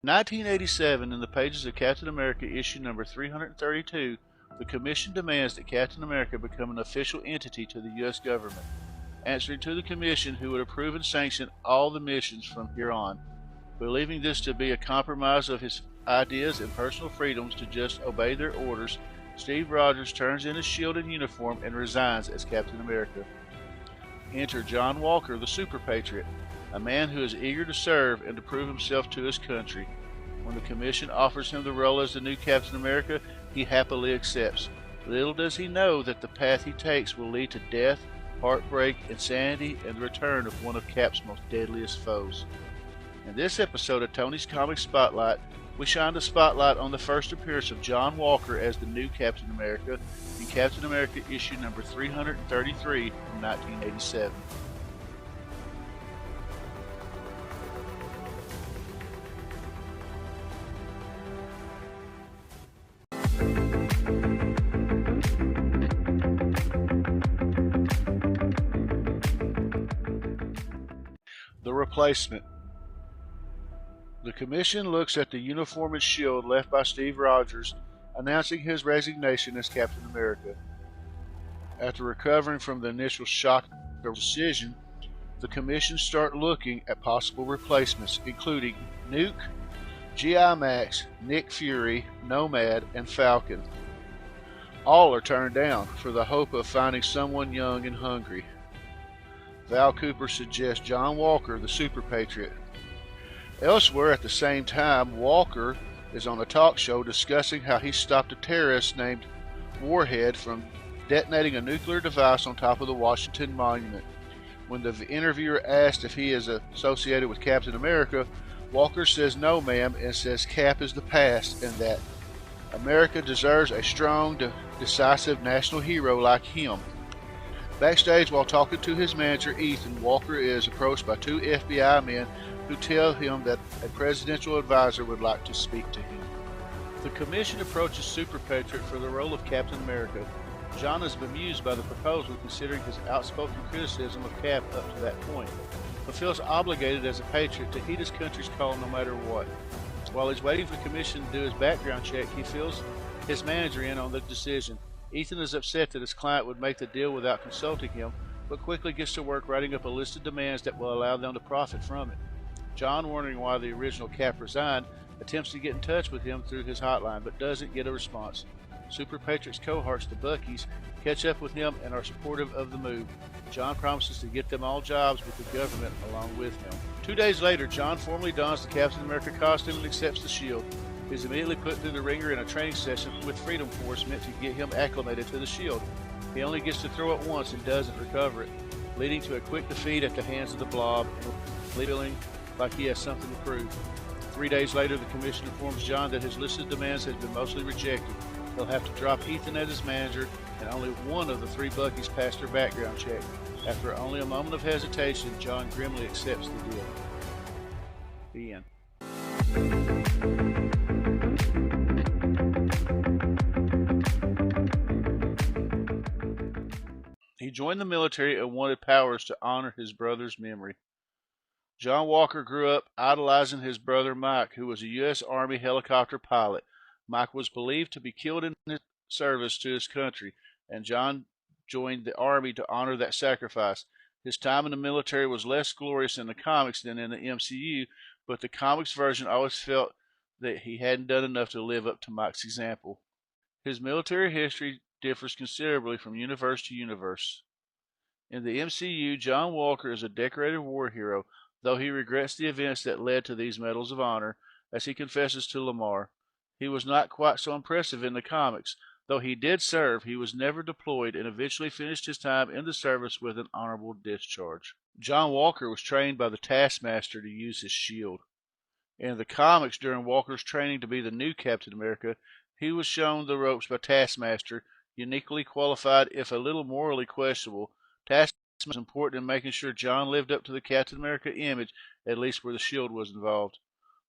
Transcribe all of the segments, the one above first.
1987, in the pages of Captain America issue number 332, the Commission demands that Captain America become an official entity to the U.S. government, answering to the Commission, who would approve and sanction all the missions from here on. Believing this to be a compromise of his ideas and personal freedoms to just obey their orders, Steve Rogers turns in his shield and uniform and resigns as Captain America. Enter John Walker, the Super Patriot, a man who is eager to serve and to prove himself to his country. When the Commission offers him the role as the new Captain America, he happily accepts. Little does he know that the path he takes will lead to death, heartbreak, insanity, and the return of one of Cap's most deadliest foes. In this episode of Tony's Comics Spotlight, we shine the spotlight on the first appearance of John Walker as the new Captain America in Captain America issue number 333 from 1987. The Replacement. The Commission looks at the uniform and shield left by Steve Rogers, announcing his resignation as Captain America. After recovering from the initial shock of the decision, the Commission start looking at possible replacements, including Nuke, G.I. Max, Nick Fury, Nomad, and Falcon. All are turned down for the hope of finding someone young and hungry. Val Cooper suggests John Walker, the Super Patriot. Elsewhere at the same time, Walker is on a talk show discussing how he stopped a terrorist named Warhead from detonating a nuclear device on top of the Washington Monument. When the interviewer asked if he is associated with Captain America, Walker says no, ma'am, and says Cap is the past and that America deserves a strong, decisive national hero like him. Backstage, while talking to his manager Ethan, Walker is approached by two FBI men who tell him that a presidential advisor would like to speak to him. The Commission approaches Super Patriot for the role of Captain America. John is bemused by the proposal, considering his outspoken criticism of Cap up to that point, but feels obligated as a patriot to heed his country's call no matter what. While he's waiting for the Commission to do his background check, he fills his manager in on the decision. Ethan is upset that his client would make the deal without consulting him, but quickly gets to work writing up a list of demands that will allow them to profit from it. John, wondering why the original Cap resigned, attempts to get in touch with him through his hotline, but doesn't get a response. Super Patriot's cohorts, the Buckies, catch up with him and are supportive of the move. John promises to get them all jobs with the government along with him. 2 days later, John formally dons the Captain America costume and accepts the shield. He is immediately put through the ringer in a training session with Freedom Force meant to get him acclimated to the shield. He only gets to throw it once and doesn't recover it, leading to a quick defeat at the hands of the Blob, and feeling like he has something to prove. 3 days later, the Commission informs John that his list of demands has been mostly rejected. He'll have to drop Ethan as his manager, and only one of the three Buckies passed their background check. After only a moment of hesitation, John grimly accepts the deal. The end. He joined the military and wanted powers to honor his brother's memory. John Walker grew up idolizing his brother Mike, who was a U.S. Army helicopter pilot. Mike was believed to be killed in his service to his country, and John joined the Army to honor that sacrifice. His time in the military was less glorious in the comics than in the MCU, but the comics version always felt that he hadn't done enough to live up to Mike's example. His military history differs considerably from universe to universe. In the MCU, John Walker is a decorated war hero, though he regrets the events that led to these medals of honor, as he confesses to Lamar. He was not quite so impressive in the comics. Though he did serve, he was never deployed and eventually finished his time in the service with an honorable discharge. John Walker was trained by the Taskmaster to use his shield. In the comics, during Walker's training to be the new Captain America, he was shown the ropes by Taskmaster, uniquely qualified if a little morally questionable. Taskmaster was important in making sure John lived up to the Captain America image, at least where the shield was involved.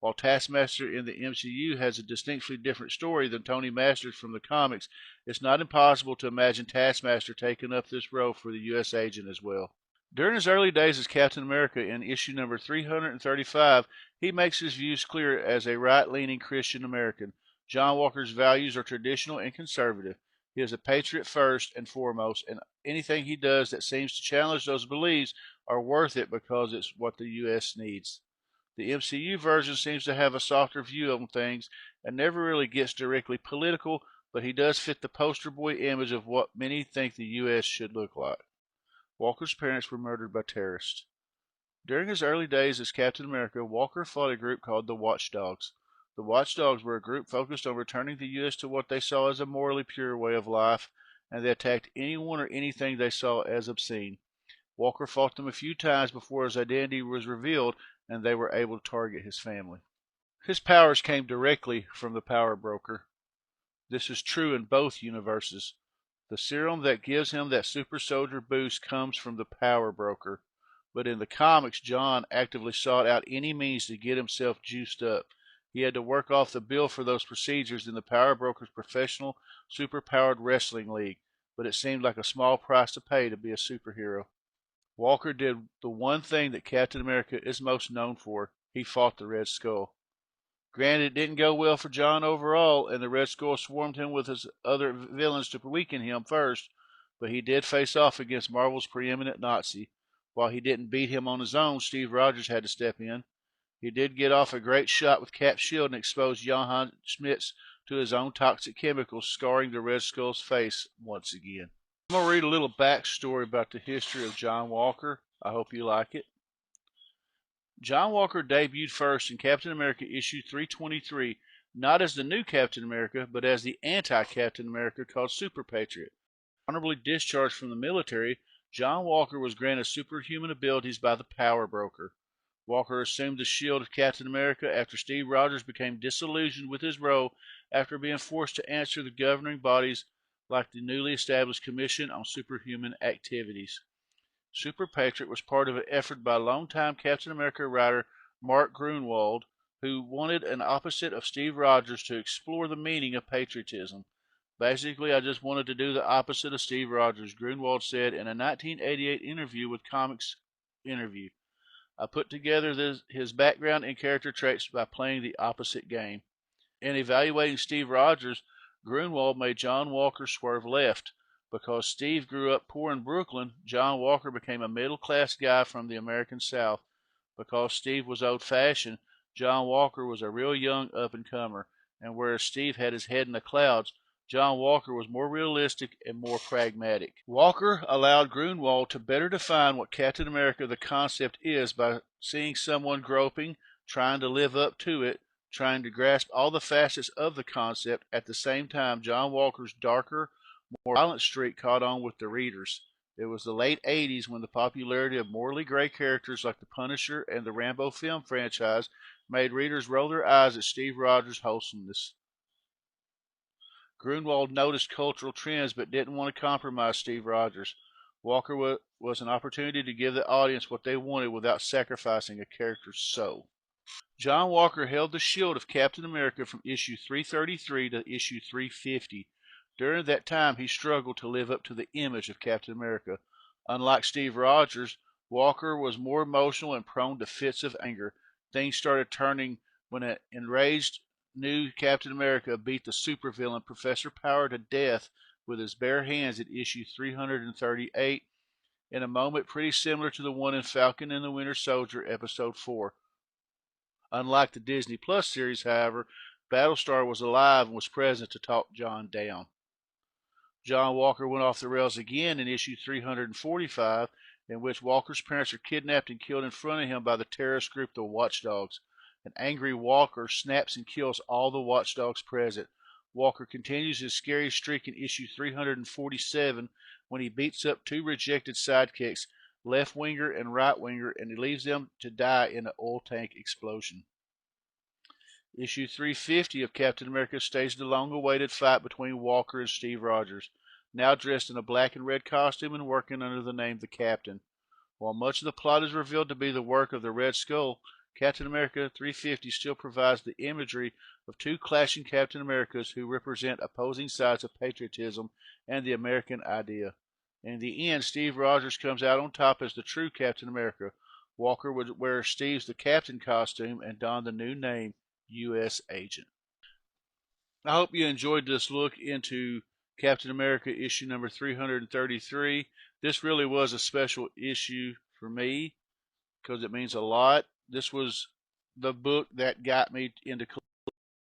While Taskmaster in the MCU has a distinctly different story than Tony Masters from the comics, it's not impossible to imagine Taskmaster taking up this role for the U.S. agent as well. During his early days as Captain America in issue number 335, he makes his views clear as a right-leaning Christian American. John Walker's values are traditional and conservative. He is a patriot first and foremost, and anything he does that seems to challenge those beliefs are worth it because it's what the U.S. needs. The MCU version seems to have a softer view on things and never really gets directly political, but he does fit the poster boy image of what many think the U.S. should look like. Walker's parents were murdered by terrorists. During his early days as Captain America, Walker fought a group called the Watchdogs. The Watchdogs were a group focused on returning the U.S. to what they saw as a morally pure way of life, and they attacked anyone or anything they saw as obscene. Walker fought them a few times before his identity was revealed and they were able to target his family. His powers came directly from the power broker. This is true in both universes. The serum that gives him that super soldier boost comes from the power broker. But in the comics, John actively sought out any means to get himself juiced up. He had to work off the bill for those procedures in the power broker's professional, super-powered wrestling league, but it seemed like a small price to pay to be a superhero. Walker did the one thing that Captain America is most known for. He fought the Red Skull. Granted, it didn't go well for John overall, and the Red Skull swarmed him with his other villains to weaken him first, but he did face off against Marvel's preeminent Nazi. While he didn't beat him on his own, Steve Rogers had to step in. He did get off a great shot with Cap's shield and exposed Johann Schmitz to his own toxic chemicals, scarring the Red Skull's face once again. I'm going to read a little backstory about the history of John Walker. I hope you like it. John Walker debuted first in Captain America issue 323, not as the new Captain America, but as the anti-Captain America called Super Patriot. Honorably discharged from the military, John Walker was granted superhuman abilities by the Power Broker. Walker assumed the shield of Captain America after Steve Rogers became disillusioned with his role after being forced to answer the governing bodies like the newly established Commission on Superhuman Activities. Super Patriot was part of an effort by longtime Captain America writer Mark Gruenwald, who wanted an opposite of Steve Rogers to explore the meaning of patriotism. Basically, I just wanted to do the opposite of Steve Rogers, Gruenwald said in a 1988 interview with Comix Interview. I put together his background and character traits by playing the opposite game. In evaluating Steve Rogers, Gruenwald made John Walker swerve left. Because Steve grew up poor in Brooklyn, John Walker became a middle-class guy from the American South. Because Steve was old-fashioned, John Walker was a real young up-and-comer. And whereas Steve had his head in the clouds, John Walker was more realistic and more pragmatic. Walker allowed Gruenwald to better define what Captain America the concept is by seeing someone groping, trying to live up to it, trying to grasp all the facets of the concept. At the same time, John Walker's darker, more violent streak caught on with the readers. It was the late 80s when the popularity of morally gray characters like the Punisher and the Rambo film franchise made readers roll their eyes at Steve Rogers' wholesomeness. Gruenwald noticed cultural trends but didn't want to compromise Steve Rogers. Walker was an opportunity to give the audience what they wanted without sacrificing a character's soul. John Walker held the shield of Captain America from issue 333 to issue 350. During that time, he struggled to live up to the image of Captain America. Unlike Steve Rogers, Walker was more emotional and prone to fits of anger. Things started turning when an enraged new Captain America beat the supervillain Professor Power to death with his bare hands at issue 338 in a moment pretty similar to the one in Falcon and the Winter Soldier episode 4. Unlike the Disney Plus series, however, Battlestar was alive and was present to talk John down. John Walker went off the rails again in issue 345, in which Walker's parents are kidnapped and killed in front of him by the terrorist group the Watchdogs. An angry Walker snaps and kills all the Watchdogs present. Walker continues his scary streak in issue 347 when he beats up two rejected sidekicks, Left Winger and Right Winger, and he leaves them to die in an oil tank explosion. Issue 350 of Captain America staged the long-awaited fight between Walker and Steve Rogers, now dressed in a black and red costume and working under the name The Captain. While much of the plot is revealed to be the work of the Red Skull, Captain America 350 still provides the imagery of two clashing Captain Americas who represent opposing sides of patriotism and the American idea. In the end, Steve Rogers comes out on top as the true Captain America. Walker would wear Steve's the Captain costume and don the new name U.S. Agent. I hope you enjoyed this look into Captain America issue number 333. This really was a special issue for me because it means a lot. This was the book that got me into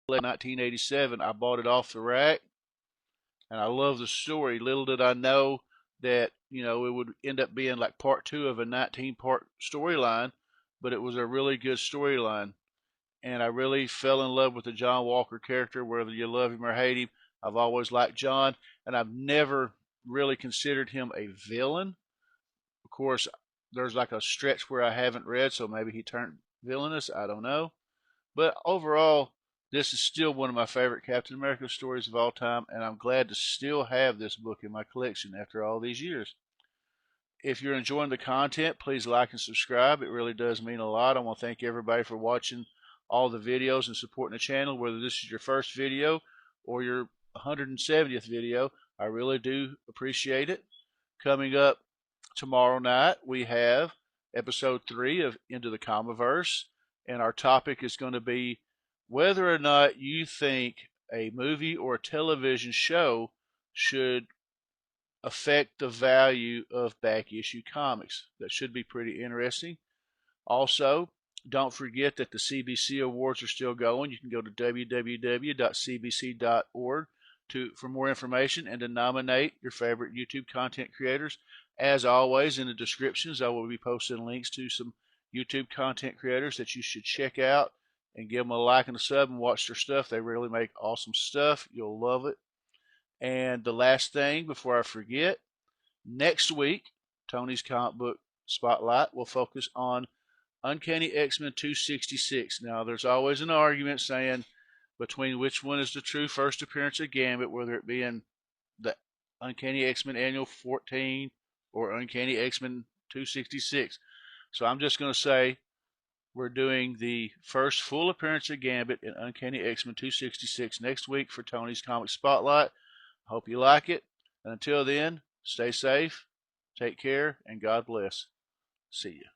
1987. I bought it off the rack, and I love the story. Little did I know that it would end up being like part 2 of a 19-part storyline, but it was a really good storyline, and I really fell in love with the John Walker character. Whether you love him or hate him, I've always liked John, and I've never really considered him a villain. Of course, there's like a stretch where I haven't read, so maybe he turned villainous. I don't know. But overall, this is still one of my favorite Captain America stories of all time, and I'm glad to still have this book in my collection after all these years. If you're enjoying the content, please like and subscribe. It really does mean a lot. I want to thank everybody for watching all the videos and supporting the channel, whether this is your first video or your 170th video. I really do appreciate it. Coming up tomorrow night, we have episode 3 of Into the Comiverse, and our topic is going to be whether or not you think a movie or a television show should affect the value of back issue comics. That should be pretty interesting. Also, don't forget that the CBC Awards are still going. You can go to www.cbc.org for more information and to nominate your favorite YouTube content creators. As always, in the descriptions, I will be posting links to some YouTube content creators that you should check out and give them a like and a sub and watch their stuff. They really make awesome stuff. You'll love it. And the last thing before I forget, next week, Tony's Comic Book Spotlight will focus on Uncanny X-Men 266. Now, there's always an argument saying between which one is the true first appearance of Gambit, whether it be in the Uncanny X-Men Annual 14 or Uncanny X-Men 266. So I'm just going to say we're doing the first full appearance of Gambit in Uncanny X-Men 266 next week for Tony's Comic Spotlight. I hope you like it. And until then, stay safe, take care, and God bless. See you.